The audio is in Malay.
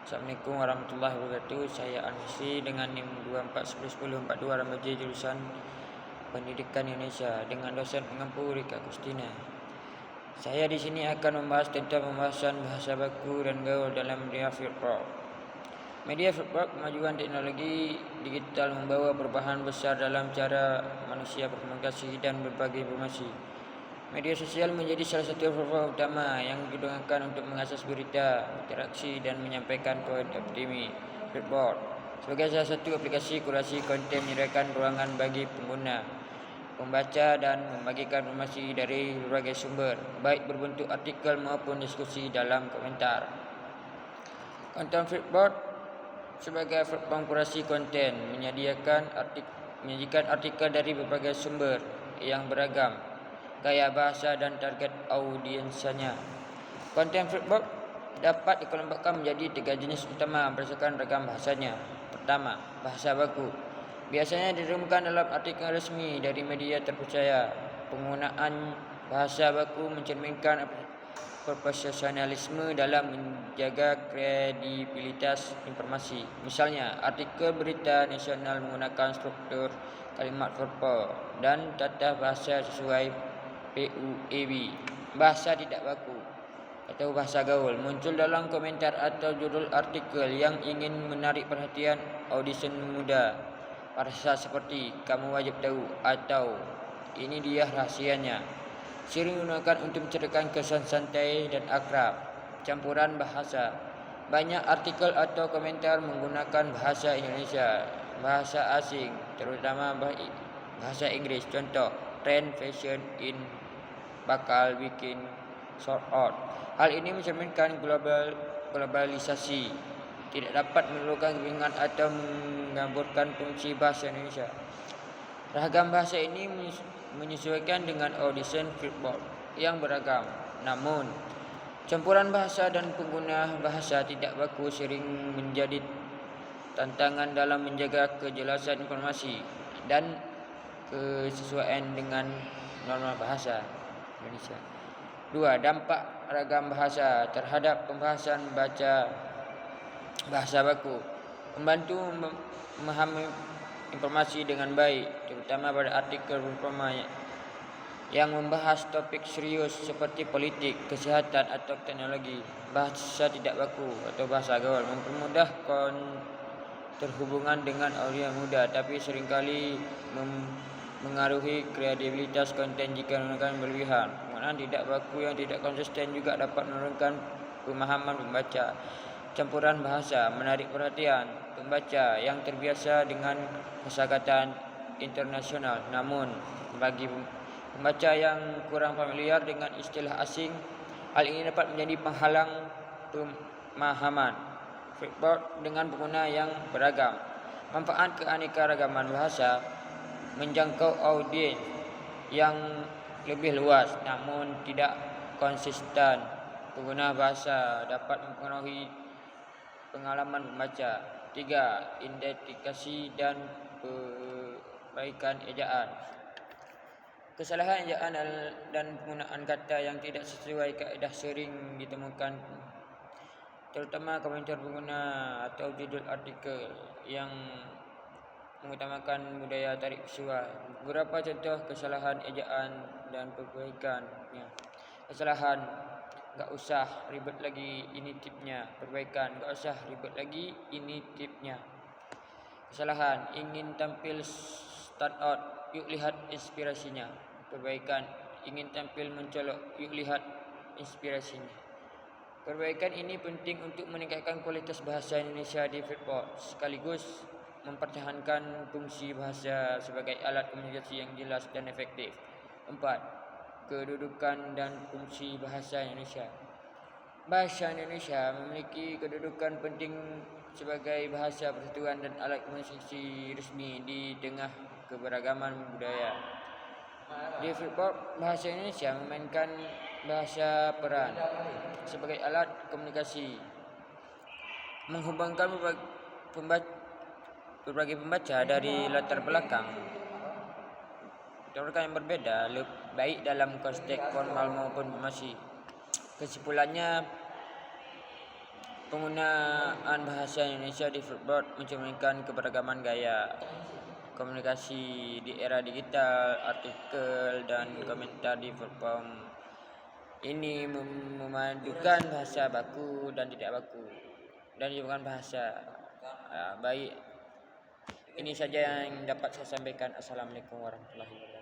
Assalamualaikum warahmatullahi wabarakatuh. Saya Al-Misri dengan NIM 24101042 Ramaja jurusan Pendidikan Indonesia dengan dosen pengampu Rika Kustina. Saya di sini akan membahas tentang pembahasan bahasa baku dan gaul dalam media feedback. Media feedback, kemajuan teknologi digital membawa perubahan besar dalam cara manusia berkomunikasi dan berbagi informasi. Media sosial menjadi salah satu platform utama yang digunakan untuk mengakses berita, interaksi dan menyampaikan poin opini feedback. Sebagai salah satu aplikasi kurasi konten menyediakan ruangan bagi pengguna membaca dan membagikan informasi dari berbagai sumber, baik berbentuk artikel maupun diskusi dalam komentar. Konten feedback sebagai platform kurasi konten menyajikan artikel dari berbagai sumber yang beragam, gaya bahasa dan target audiensnya. Konten feedback dapat dikelompokkan menjadi 3 jenis utama berdasarkan ragam bahasanya. Pertama, bahasa baku. Biasanya dirumkan dalam artikel resmi dari media terpercaya. Penggunaan bahasa baku mencerminkan profesionalisme dalam menjaga kredibilitas informasi. Misalnya, artikel berita nasional menggunakan struktur kalimat verbal dan tata bahasa sesuai PUAB. Bahasa tidak baku atau bahasa gaul muncul dalam komentar atau judul artikel yang ingin menarik perhatian audiens muda. Bahasa seperti "kamu wajib tahu" atau "ini dia rahasianya" sering digunakan untuk menceritakan kesan santai dan akrab. Campuran bahasa. Banyak artikel atau komentar menggunakan bahasa Indonesia, bahasa asing, terutama bahasa Inggris. Contoh, trend fashion in bakal bikin sold out. Hal ini mencerminkan globalisasi. Tidak dapat memerlukan kebingungan atau mengaburkan fungsi bahasa Indonesia. Ragam bahasa ini menyesuaikan dengan audiens feedback yang beragam. Namun, campuran bahasa dan pengguna bahasa tidak baku sering menjadi tantangan dalam menjaga kejelasan informasi dan kesesuaian dengan norma bahasa Indonesia. 2. Dampak ragam bahasa terhadap pembahasan bahasa baku. Membantu memahami informasi dengan baik, terutama pada artikel berumpama yang membahas topik serius seperti politik, kesihatan atau teknologi. Bahasa tidak baku atau bahasa gaul mempermudah terhubungan dengan audiens muda, tapi seringkali mengaruhi kredibilitas konten jika menggunakan berlebihan. Penggunaan tidak baku yang tidak konsisten juga dapat menurunkan pemahaman pembaca. Campuran bahasa menarik perhatian pembaca yang terbiasa dengan kosakata internasional. Namun, bagi pembaca yang kurang familiar dengan istilah asing, hal ini dapat menjadi penghalang pemahaman. Feedback dengan pengguna yang beragam. Manfaat keanekaragaman bahasa menjangkau audiens yang lebih luas namun tidak konsisten. Pengguna bahasa dapat mempengaruhi pengalaman membaca. 3. Identifikasi dan perbaikan ejaan. Kesalahan ejaan dan penggunaan kata yang tidak sesuai kaedah sering ditemukan, terutama komentar pengguna atau judul artikel yang mengutamakan budaya tarik visual. Beberapa contoh kesalahan ejaan dan perbaikannya. Kesalahan: "Gak usah ribet lagi, ini tipnya." Perbaikan: "Gak usah ribet lagi, ini tipnya." Kesalahan: "Ingin tampil stand out, yuk lihat inspirasinya." Perbaikan: "Ingin tampil mencolok, yuk lihat inspirasinya." Perbaikan ini penting untuk meningkatkan kualitas bahasa Indonesia di feedback, sekaligus mempertahankan fungsi bahasa sebagai alat komunikasi yang jelas dan efektif. 4. Kedudukan dan fungsi bahasa Indonesia. Bahasa Indonesia memiliki kedudukan penting sebagai bahasa persatuan dan alat komunikasi resmi di tengah keberagaman budaya. Di feedback, bahasa Indonesia memainkan bahasa peran sebagai alat komunikasi, menghubungkan berbagai pembaca dari latar belakang yang berbeda, baik dalam konteks formal maupun informasi. Kesimpulannya, Penggunaan bahasa Indonesia di Flipboard mencerminkan keberagaman gaya komunikasi di era digital. Artikel dan komentar di platform ini memadukan bahasa baku dan tidak baku dan juga bahasa baik. Ini saja yang dapat saya sampaikan. Assalamualaikum warahmatullahi wabarakatuh.